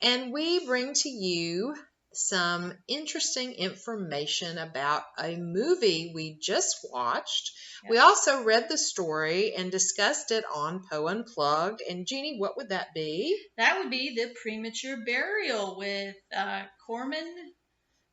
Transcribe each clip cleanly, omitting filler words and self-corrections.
And we bring to you some interesting information about a movie we just watched. Yep. We also read the story and discussed it on Poe Unplugged. And Jeanie, what would that be? That would be the Premature Burial with Corman.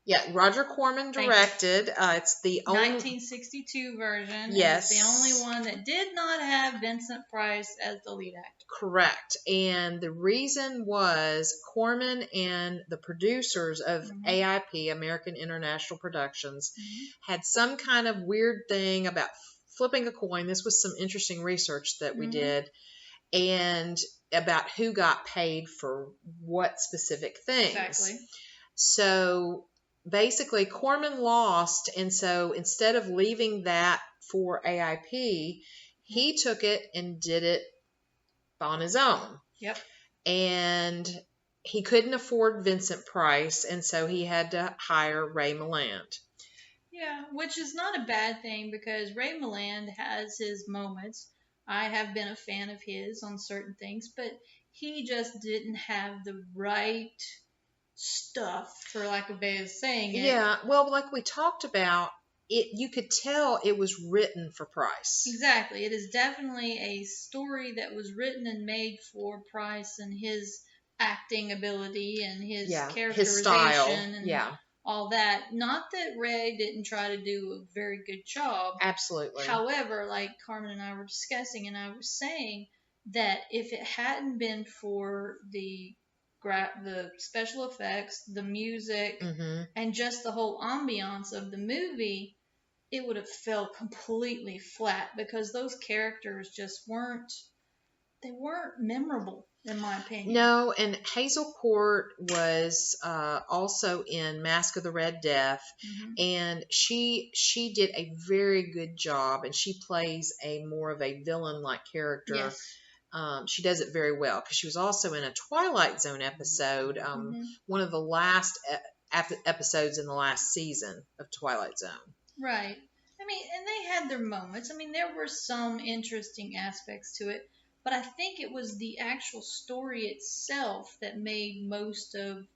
Yeah, Roger Corman directed. It's the only 1962 version. Yes, it's the only one that did not have Vincent Price as the lead actor. Correct. And the reason was Corman and the producers of AIP, American International Productions, had some kind of weird thing about flipping a coin. This was some interesting research that we did, and about who got paid for what specific things. Exactly. So basically Corman lost, and so instead of leaving that for AIP, he took it and did it on his own. Yep. And he couldn't afford Vincent Price, and so he had to hire Ray Milland. Yeah, which is not a bad thing because Ray Milland has his moments. I have been a fan of his on certain things, but he just didn't have the right stuff, for lack of a way of saying it. Yeah, well, like we talked about, you could tell it was written for Price. Exactly. It is definitely a story that was written and made for Price and his acting ability and his characterization his style. And all that. Not that Ray didn't try to do a very good job. Absolutely. However, like Carmen and I were discussing, and I was saying that if it hadn't been for the special effects, the music, and just the whole ambiance of the movie, it would have felt completely flat because those characters just weren't memorable, in my opinion. No, and Hazel Court was also in Mask of the Red Death, and she did a very good job, and she plays a more of a villain-like character. Yes. She does it very well because she was also in a Twilight Zone episode, one of the last episodes in the last season of Twilight Zone. Right. I mean, and they had their moments. I mean, there were some interesting aspects to it, but I think it was the actual story itself that made most of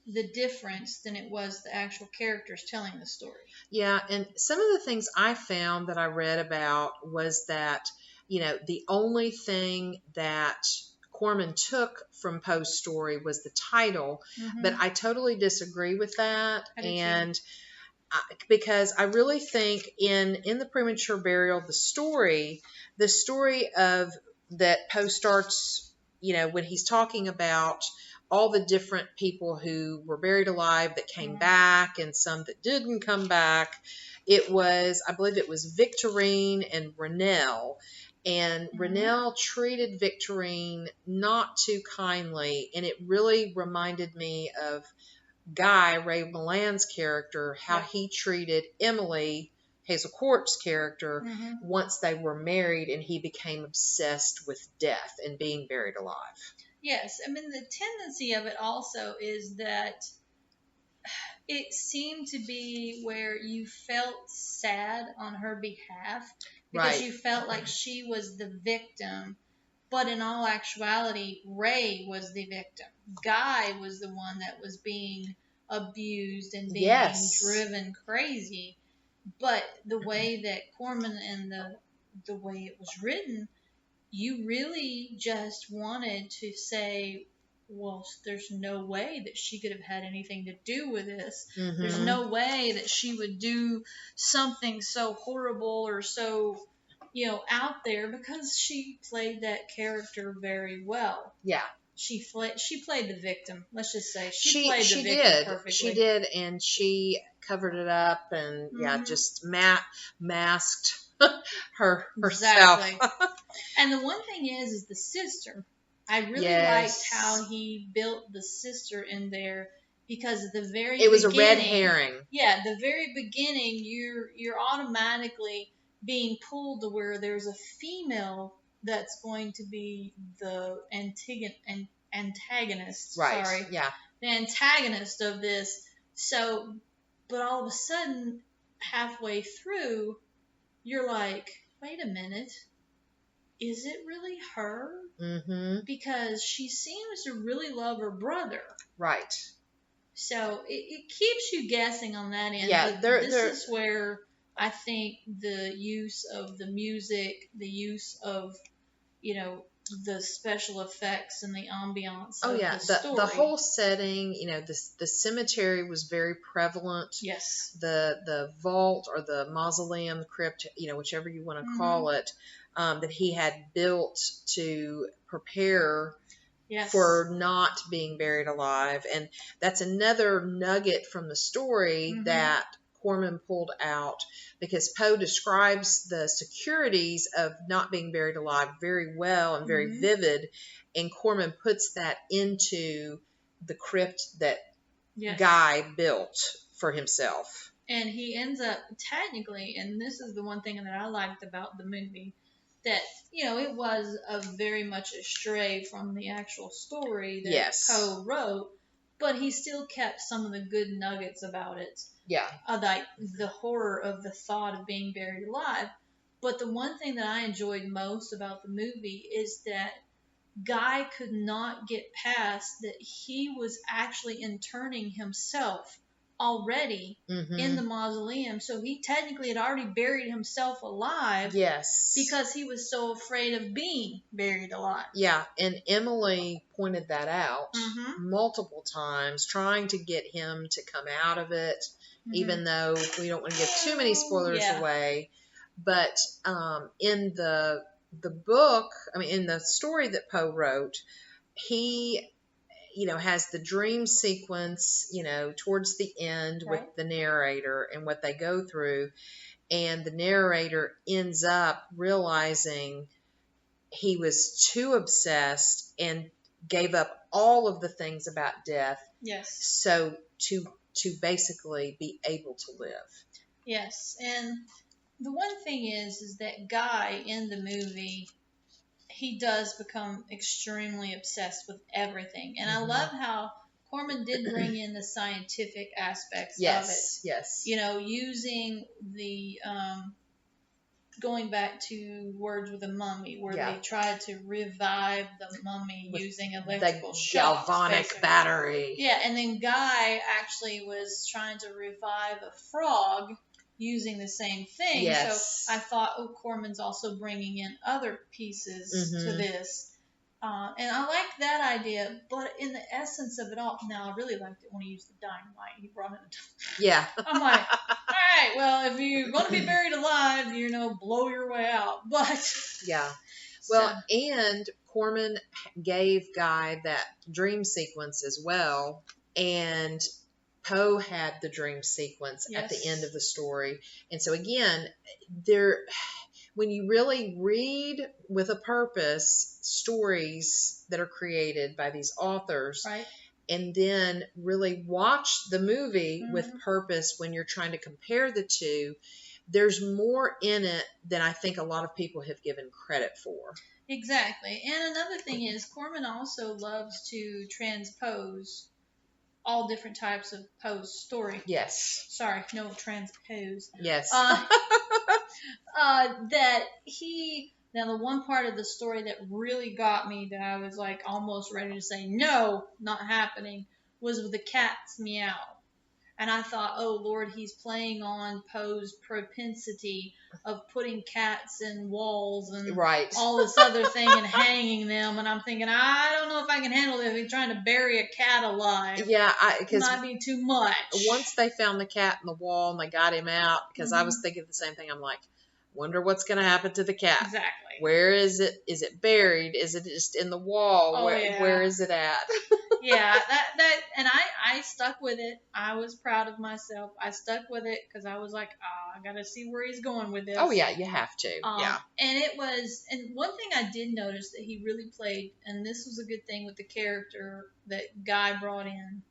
the difference than it was the actual characters telling the story. Yeah, and some of the things I found that I read about was that, the only thing that Corman took from Poe's story was the title, but I totally disagree with that. And because I really think in the Premature Burial, the story of that Poe starts, when he's talking about all the different people who were buried alive that came back and some that didn't come back. I believe it was Victorine and Rennell. And Rennell treated Victorine not too kindly, and it really reminded me of Guy, Ray Milland's character, how he treated Emily, Hazel Court's character, once they were married, and he became obsessed with death and being buried alive. Yes, I mean, the tendency of it also is that it seemed to be where you felt sad on her behalf because you felt like she was the victim, but in all actuality, Ray was the victim. Guy was the one that was being abused and being driven crazy. But the way that Corman and the way it was written, you really just wanted to say, well, there's no way that she could have had anything to do with this. There's no way that she would do something so horrible or so, out there, because she played that character very well. Yeah. She played the victim. Let's just say she played the victim perfectly. She did, and she covered it up and just masked herself. Exactly. And the one thing is the sister. I really liked how he built the sister in there because at the very it was beginning, a red herring. Yeah, the very beginning, you're automatically being pulled to where there's a female that's going to be the antagonist. Right. Sorry. Yeah. The antagonist of this. So, but all of a sudden, halfway through, you're like, wait a minute. Is it really her? Mm-hmm. Because she seems to really love her brother. Right. So it keeps you guessing on that end. Yeah, But this is where I think the use of the music, the use of, the special effects and the ambiance of the story. The whole setting, the cemetery was very prevalent. Yes. The vault or the mausoleum, the crypt, whichever you want to call it, that he had built to prepare for not being buried alive. And that's another nugget from the story that Corman pulled out, because Poe describes the securities of not being buried alive very well and very vivid, and Corman puts that into the crypt that Guy built for himself. And he ends up technically, and this is the one thing that I liked about the movie, that, it was very much a stray from the actual story that Poe wrote, but he still kept some of the good nuggets about it. Yeah. Like the horror of the thought of being buried alive. But the one thing that I enjoyed most about the movie is that Guy could not get past that he was actually interning himself already in the mausoleum. So he technically had already buried himself alive. Yes. Because he was so afraid of being buried alive. Yeah, and Emily pointed that out multiple times, trying to get him to come out of it, even though we don't want to give too many spoilers away. But in the book, in the story that Poe wrote, he has the dream sequence, towards the end with the narrator and what they go through. And the narrator ends up realizing he was too obsessed and gave up all of the things about death. Yes. So to basically be able to live. Yes. And the one thing is that Guy in the movie, he does become extremely obsessed with everything. And I love how Corman did bring in the scientific aspects of it. Yes. Using the going back to Words with a Mummy, where they tried to revive the mummy using electrical shocks, galvanic battery. Yeah, and then Guy actually was trying to revive a frog using the same thing. Yes. So I thought, Corman's also bringing in other pieces to this. And I like that idea, but in the essence of it all, now I really liked it when he used the dynamite. He brought it. Yeah. I'm like, all right, well, if you're going to be buried alive, blow your way out. But yeah. Well, and Corman gave Guy that dream sequence as well, and Poe had the dream sequence at the end of the story. And so again, when you really read with a purpose stories that are created by these authors, and then really watch the movie with purpose when you're trying to compare the two, there's more in it than I think a lot of people have given credit for. Exactly. And another thing is, Corman also loves to transpose all different types of Poe's story. Yes. Sorry, no, transpose. Yes. That now the one part of the story that really got me, that I was like almost ready to say, no, not happening, was with the cat's meow. And I thought, oh Lord, he's playing on Poe's propensity of putting cats in walls and all this other thing and hanging them. And I'm thinking, I don't know if I can handle this. He's trying to bury a cat alive. Yeah, because it might be too much. Once they found the cat in the wall and they got him out, because I was thinking the same thing. I'm like, wonder what's going to happen to the cat. Exactly. Where is it? Is it buried? Is it just in the wall? Oh, Where is it at? Yeah, and I stuck with it. I was proud of myself. I stuck with it because I was like, I gotta see where he's going with this. Oh yeah, you have to. Yeah. And one thing I did notice that he really played, and this was a good thing with the character that Guy brought in,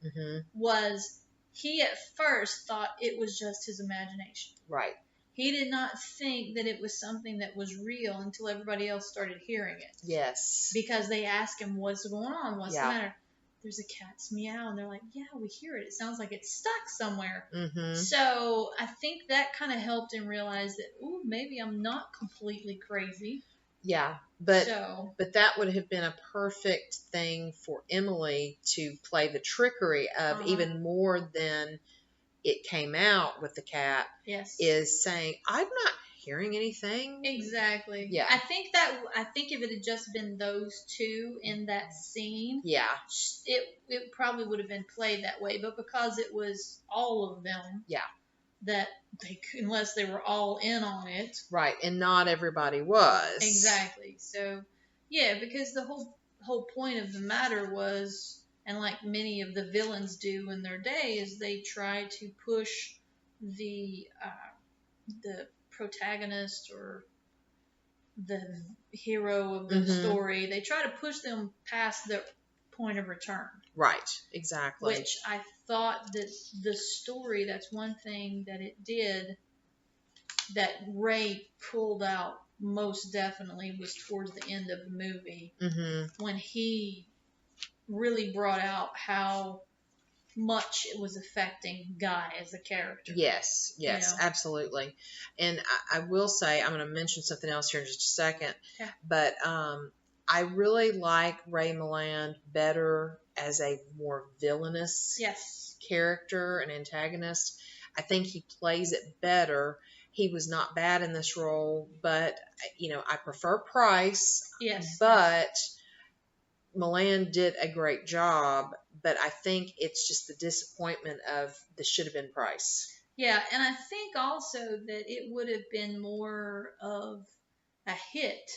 was he at first thought it was just his imagination. Right. He did not think that it was something that was real until everybody else started hearing it. Yes. Because they asked him, what's going on? What's the matter? There's a cat's meow. And they're like, yeah, we hear it. It sounds like it's stuck somewhere. So I think that kind of helped him realize that, ooh, maybe I'm not completely crazy. Yeah. But that would have been a perfect thing for Emily to play the trickery of even more than it came out with the cat. Yes. Is saying, I'm not hearing anything. Exactly. Yeah. I think if it had just been those two in that scene, it probably would have been played that way. But because it was all of them, that unless they were all in on it, right, and not everybody was. Exactly. So yeah, because the whole point of the matter was, and like many of the villains do in their day, is they try to push the protagonist or the hero of the story. They try to push them past the point of return. Right, exactly. Which I thought that the story, that's one thing that it did that Ray pulled out most definitely was towards the end of the movie when he really brought out how much it was affecting Guy as a character. Yes, absolutely. And I will say, I'm going to mention something else here in just a second, but I really like Ray Milland better as a more villainous character and antagonist. I think he plays it better. He was not bad in this role, but, I prefer Price. Yes. But Milland did a great job, but I think it's just the disappointment of this should have been Price. Yeah, and I think also that it would have been more of a hit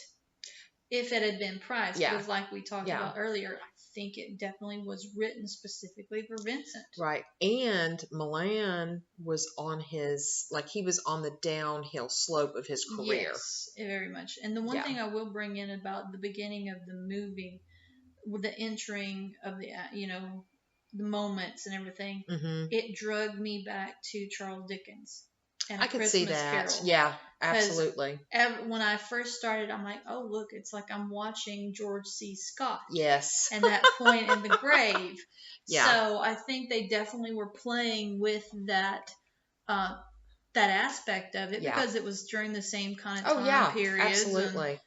if it had been Price. Because like we talked about earlier, I think it definitely was written specifically for Vincent. Right. And Milland was on he was on the downhill slope of his career. Yes, very much. And the one thing I will bring in about the beginning of the movie, with the entering of the the moments and everything, it drugged me back to Charles Dickens and I could see that. Carol. Yeah, absolutely. When I first started, I'm like, oh look, it's like I'm watching George C. Scott. Yes. And that point in the grave. Yeah. So I think they definitely were playing with that aspect of it because it was during the same kind of time period. Absolutely.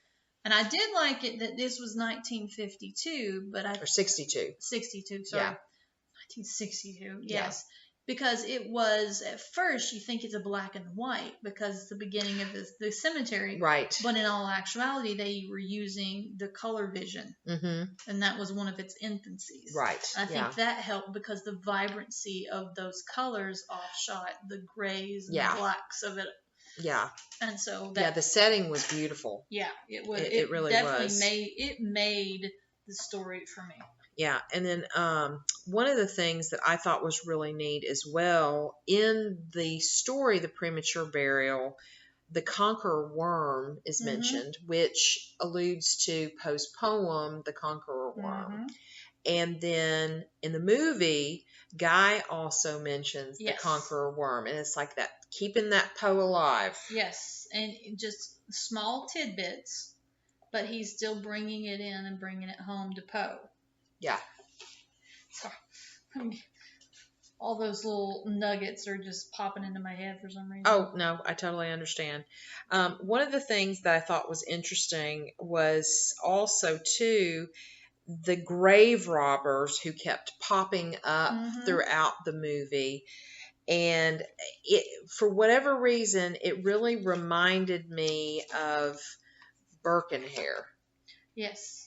And I did like it that this was 1952, or 62. 62, sorry. Yeah. 1962, yes. Because it was, at first, you think it's a black and white because it's the beginning of the cemetery. Right. But in all actuality, they were using the color vision. And that was one of its infancies. Right. I think that helped because the vibrancy of those colors offshot the grays and the blacks of it. Yeah. And so the setting was beautiful. Yeah, it was. It really was. Made the story for me. Yeah, and then one of the things that I thought was really neat as well in the story, The Premature Burial, the Conqueror Worm is mentioned, which alludes to Poe's poem, The Conqueror Worm. And then in the movie, Guy also mentions the Conqueror Worm, and it's like that, keeping that Poe alive. Yes, and just small tidbits, but he's still bringing it in and bringing it home to Poe. Yeah. So, all those little nuggets are just popping into my head for some reason. Oh, no, I totally understand. One of the things that I thought was interesting was also, too, the grave robbers who kept popping up throughout the movie. And for whatever reason, it really reminded me of Birkenhair. Yes.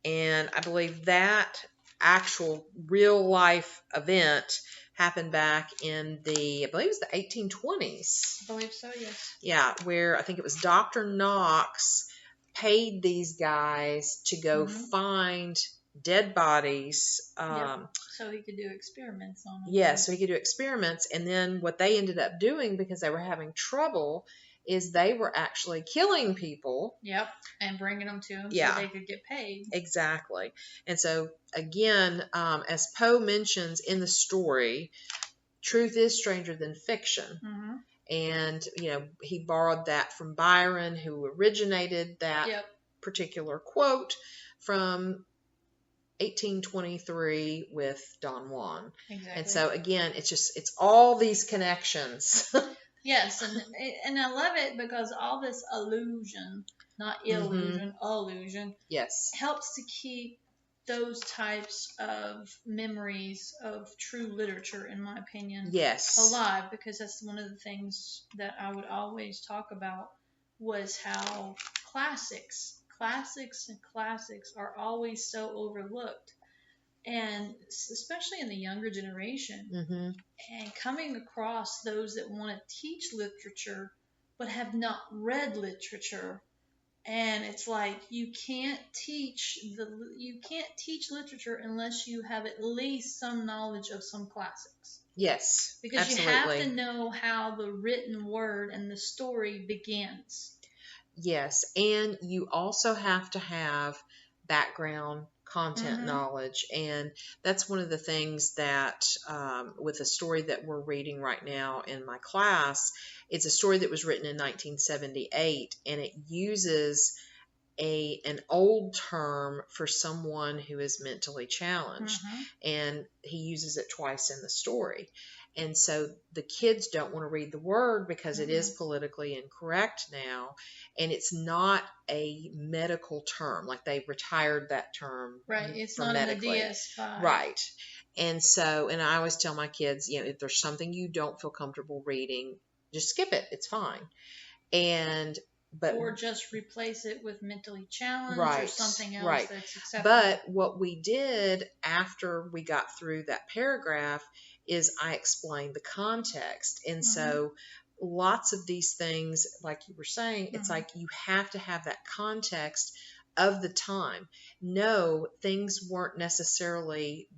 And I believe that actual real life event happened back in I believe it was the 1820s. I believe so, yes. Yeah, where I think it was Dr. Knox paid these guys to go find dead bodies. So he could do experiments on them. Yeah, so he could do experiments. And then what they ended up doing, because they were having trouble, is they were actually killing people. Yep, and bringing them to him so they could get paid. Exactly. And so, again, as Poe mentions in the story, truth is stranger than fiction. And, he borrowed that from Byron, who originated that particular quote from 1823 with Don Juan. Exactly. And so, again, it's all these connections. Yes, and I love it because all this illusion, not illusion, illusion, yes, helps to keep those types of memories of true literature, in my opinion, alive, because that's one of the things that I would always talk about was how classics are always so overlooked. And especially in the younger generation, and coming across those that want to teach literature but have not read literature, and it's like you can't teach literature unless you have at least some knowledge of some classics. Yes, because absolutely. You have to know how the written word and the story begins. Yes, and you also have to have background content knowledge, and that's one of the things that with a story that we're reading right now in my class, it's a story that was written in 1978, and it uses an old term for someone who is mentally challenged, and he uses it twice in the story. And so the kids don't want to read the word because it is politically incorrect now, and it's not a medical term. Like they retired that term. Right, it's not medically. In the DS5. Right. And so, and I always tell my kids, if there's something you don't feel comfortable reading, just skip it. It's fine. Or just replace it with mentally challenged or something else that's acceptable. But what we did after we got through that paragraph is I explained the context. And so lots of these things, like you were saying, it's like you have to have that context of the time. No, things weren't necessarily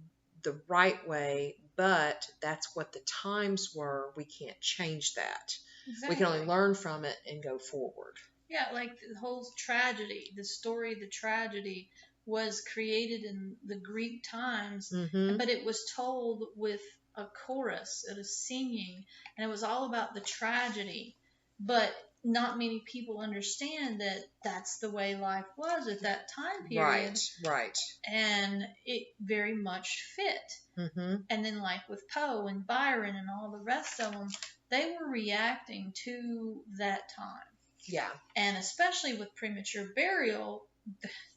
the right way, but that's what the times were. We can't change that. Exactly. We can only learn from it and go forward. Yeah, like the whole tragedy, the tragedy was created in the Greek times, but it was told with a chorus, it was singing, and it was all about the tragedy. But not many people understand that that's the way life was at that time period. Right. And it very much fit. And then like with Poe and Byron and all the rest of them, they were reacting to that time. Yeah. And especially with Premature Burial,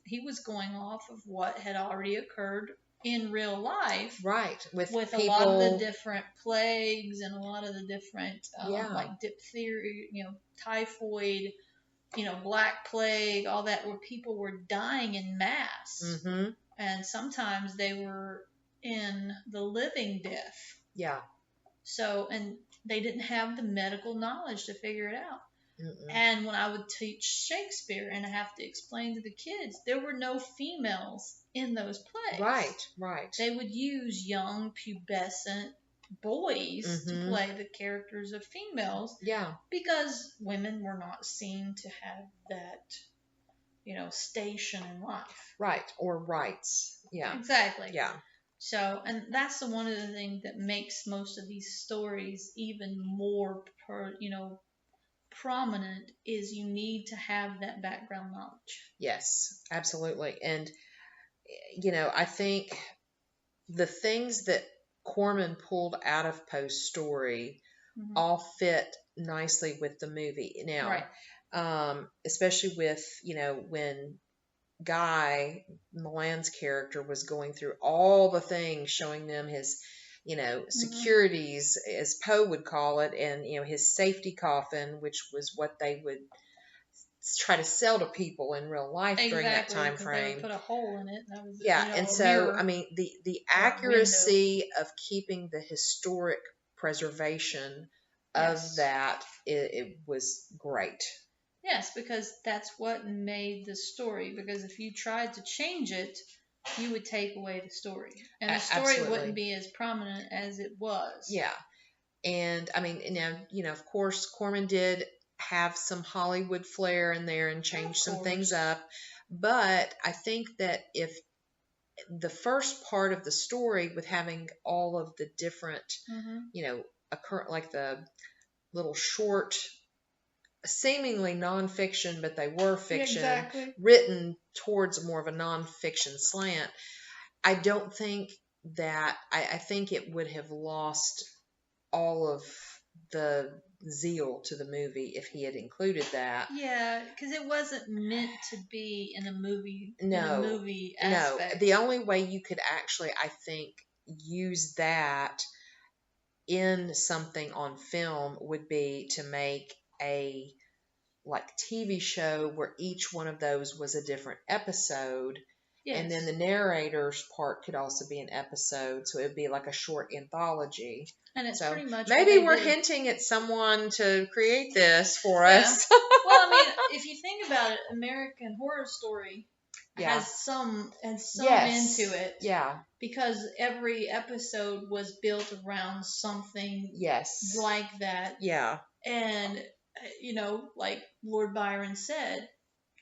he was going off of what had already occurred in real life. Right. With people, a lot of the different plagues and a lot of the different, like diphtheria, typhoid, Black Plague, all that, where people were dying in mass. And sometimes they were in the living death. Yeah. So, and they didn't have the medical knowledge to figure it out. And when I would teach Shakespeare and I have to explain to the kids, there were no females in those plays. Right. They would use young, pubescent boys to play the characters of females. Yeah. Because women were not seen to have that, station in life. Right. Or rights. Yeah. Exactly. Yeah. So, and that's one of the things that makes most of these stories even more, prominent, is you need to have that background knowledge. Yes, absolutely. And, I think the things that Corman pulled out of Poe's story all fit nicely with the movie. Now, especially with, when Guy, Milland's character, was going through all the things, showing them his securities, as Poe would call it, and his safety coffin, which was what they would try to sell to people in real life during that time frame. They would put a hole in it. That was, and so mirror, I mean the accuracy of keeping the historic preservation of that, it was great. Yes, because that's what made the story. Because if you tried to change it, you would take away the story, and the story wouldn't be as prominent as it was. Yeah, and I mean, now, of course, Corman did have some Hollywood flair in there and changed some things up, but I think that if the first part of the story with having all of the different, like the little short, seemingly nonfiction, but they were fiction, written towards more of a nonfiction slant, I don't think that, I think it would have lost all of the zeal to the movie if he had included that. Yeah, because it wasn't meant to be in a movie. No, in a movie aspect. No. The only way you could actually, I think, use that in something on film would be to make a TV show where each one of those was a different episode. Yes. And then the narrator's part could also be an episode, so it would be like a short anthology. And it's pretty much maybe we're hinting at someone to create this for us. Well, I mean, if you think about it, American Horror Story has some into it. Yeah. Because every episode was built around something like that. Yeah. And like Lord Byron said,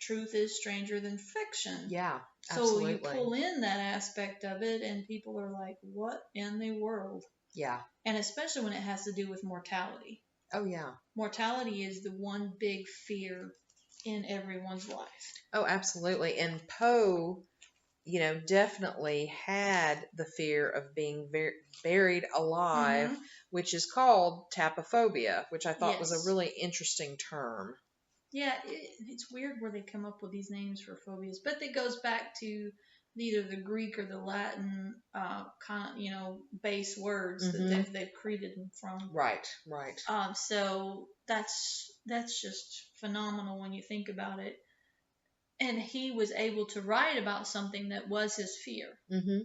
truth is stranger than fiction. Yeah, absolutely. So you pull in that aspect of it, and people are like, what in the world? Yeah. And especially when it has to do with mortality. Oh, yeah. Mortality is the one big fear in everyone's life. Oh, absolutely. And Poe, definitely had the fear of being buried alive, which is called tapophobia, which I thought was a really interesting term. Yeah, it's weird where they come up with these names for phobias, but it goes back to either the Greek or the Latin base words that they've created them from. Right. So that's just phenomenal when you think about it. And he was able to write about something that was his fear. Mm-hmm.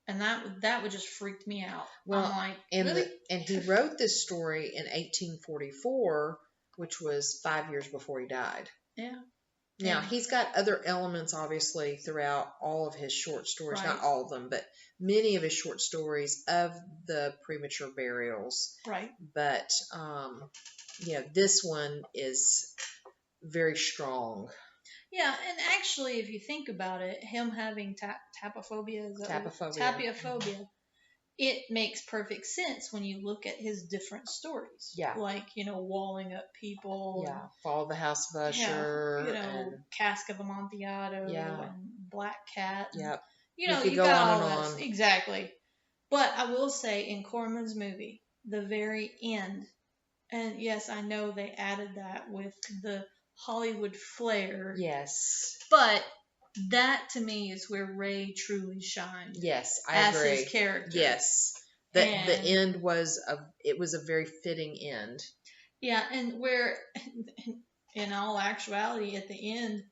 And that would just freak me out. Well, I'm like, and really? And he wrote this story in 1844, which was 5 years before he died. Yeah. Now, he's got other elements, obviously, throughout all of his short stories. Right. Not all of them, but many of his short stories of the premature burials. Right. But, this one is very strong. Yeah, and actually, if you think about it, him having tapophobia, it makes perfect sense when you look at his different stories. Yeah. Like, walling up people. Yeah, Fall of the House of Usher. And Cask of Amontillado. Yeah. And Black Cat. Yep. You got all that. Exactly. But I will say, in Corman's movie, the very end, and yes, I know they added that with the Hollywood flair. Yes. But that to me is where Ray truly shined. Yes, I agree. As his character. Yes. The end was a very fitting end. Yeah, and where in all actuality at the end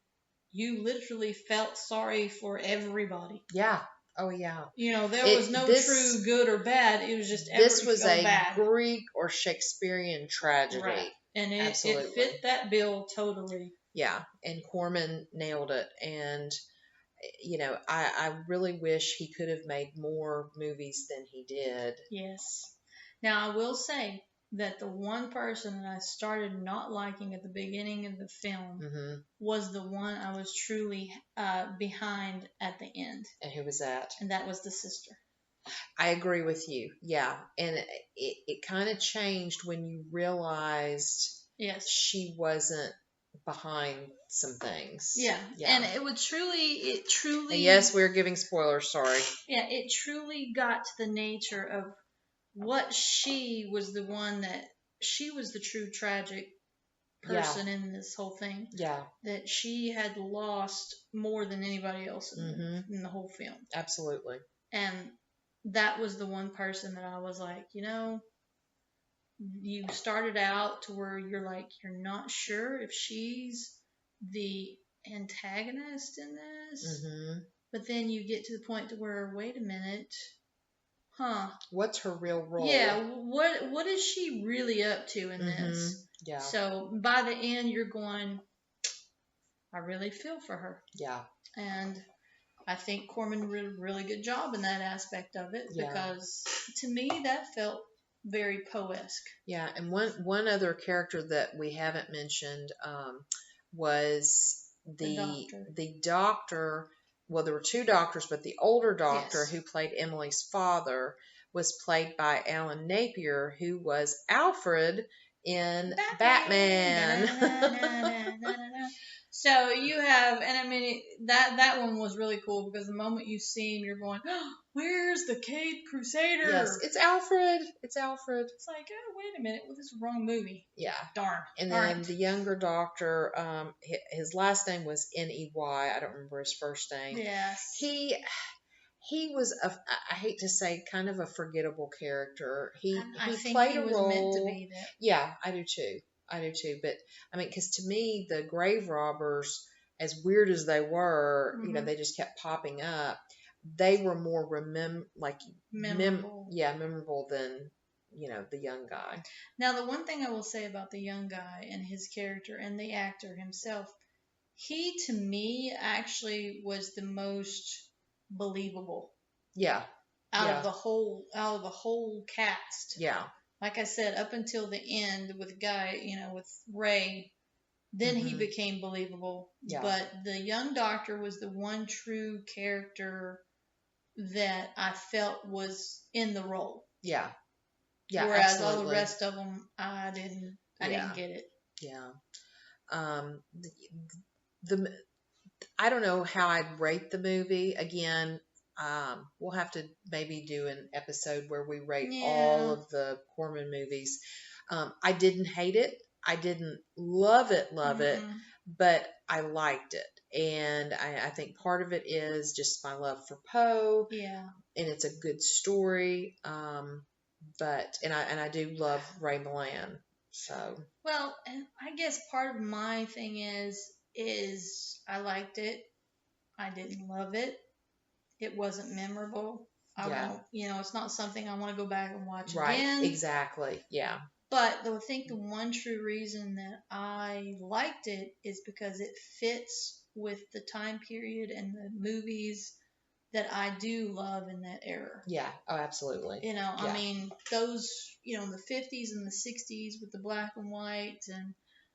you literally felt sorry for everybody. Yeah. Oh yeah. There was no true good or bad. It was just everybody this was felt a bad. Greek or Shakespearean tragedy. Right. And it fit that bill totally. Yeah, and Corman nailed it. And, I really wish he could have made more movies than he did. Yes. Now, I will say that the one person that I started not liking at the beginning of the film was the one I was truly behind at the end. And who was that? And that was the sister. I agree with you. Yeah. And it kind of changed when you realized she wasn't behind some things. Yeah. And it truly. And yes, we're giving spoilers. Sorry. Yeah. It truly got to the nature of what she was she was the true tragic person in this whole thing. Yeah. That she had lost more than anybody else in the whole film. Absolutely. And that was the one person that I was like, you started out to where you're like, you're not sure if she's the antagonist in this, Mm-hmm. but then you get to the point to where, wait a minute, huh? What's her real role? Yeah, what is she really up to in this? Yeah. So by the end, you're going, I really feel for her. Yeah. And I think Corman did a really good job in that aspect of it, because to me that felt very Poe-esque. Yeah, and one other character that we haven't mentioned was the doctor. Well, there were two doctors, but the older doctor who played Emily's father was played by Alan Napier, who was Alfred in Batman. So you have, and I mean that one was really cool, because the moment you see him, you're going, oh, "Where's the Caped Crusader?" Yes, it's Alfred. It's Alfred. It's like, oh, wait a minute, well, this is the wrong movie. Yeah, darn. And then the younger doctor, his last name was Ney. I don't remember his first name. Yes. He was I hate to say, kind of a forgettable character. He think played he a was role. Meant to be that. Yeah, I do too. But I mean, because to me, the grave robbers, as weird as they were, you know, they just kept popping up. They were more memorable. Memorable than, you know, the young guy. Now, the one thing I will say about the young guy and his character and the actor himself, he to me actually was the most believable. Yeah. Out of the whole cast. Yeah. Like I said, up until the end with the guy, you know, with Ray, then he became believable. Yeah. But the young doctor was the one true character that I felt was in the role. Yeah. Yeah. Whereas absolutely. all the rest of them, I didn't get it. Yeah. I don't know how I'd rate the movie. Again, we'll have to maybe do an episode where we rate all of the Corman movies. I didn't hate it. I didn't love it, but I liked it. And I think part of it is just my love for Poe. Yeah. And it's a good story. But I do love Ray Milland. So. Well, and I guess part of my thing is I liked it. I didn't love it. It wasn't memorable. I won't, you know, it's not something I want to go back and watch again. Right, exactly, yeah. But I think the one true reason that I liked it is because it fits with the time period and the movies that I do love in that era. Yeah, oh, absolutely. You know, I mean, those, you know, in the 50s and the 60s with the black and white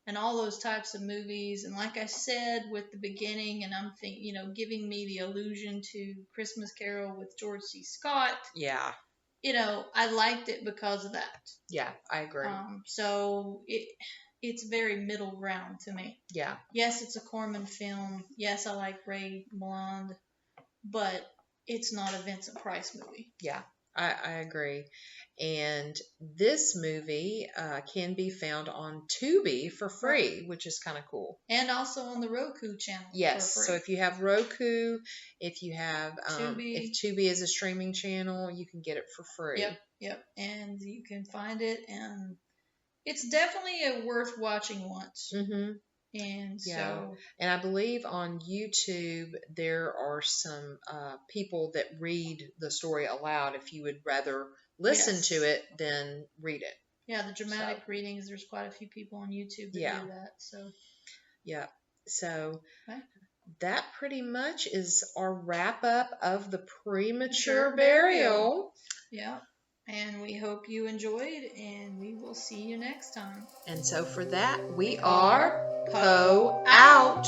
and all those types of movies. And like I said with the beginning, and I'm thinking, you know, giving me the allusion to Christmas Carol with George C. Scott. Yeah. You know, I liked it because of that. Yeah, I agree. So it's very middle ground to me. Yeah. Yes, it's a Corman film. Yes, I like Ray Milland, but it's not a Vincent Price movie. Yeah, I agree. And this movie can be found on Tubi for free, which is kind of cool. And also on the Roku channel. Yes, for free. So if you have Roku, if you have Tubi. If Tubi is a streaming channel, you can get it for free. Yep. And you can find it, and it's definitely a worth watching once. Mm-hmm. And and I believe on YouTube there are some people that read the story aloud if you would rather listen to it than read it. Yeah, the dramatic readings, there's quite a few people on YouTube that do that. So So that pretty much is our wrap up of the Premature Burial. Yeah. And we hope you enjoyed, and we will see you next time. And so for that, we are Poe out.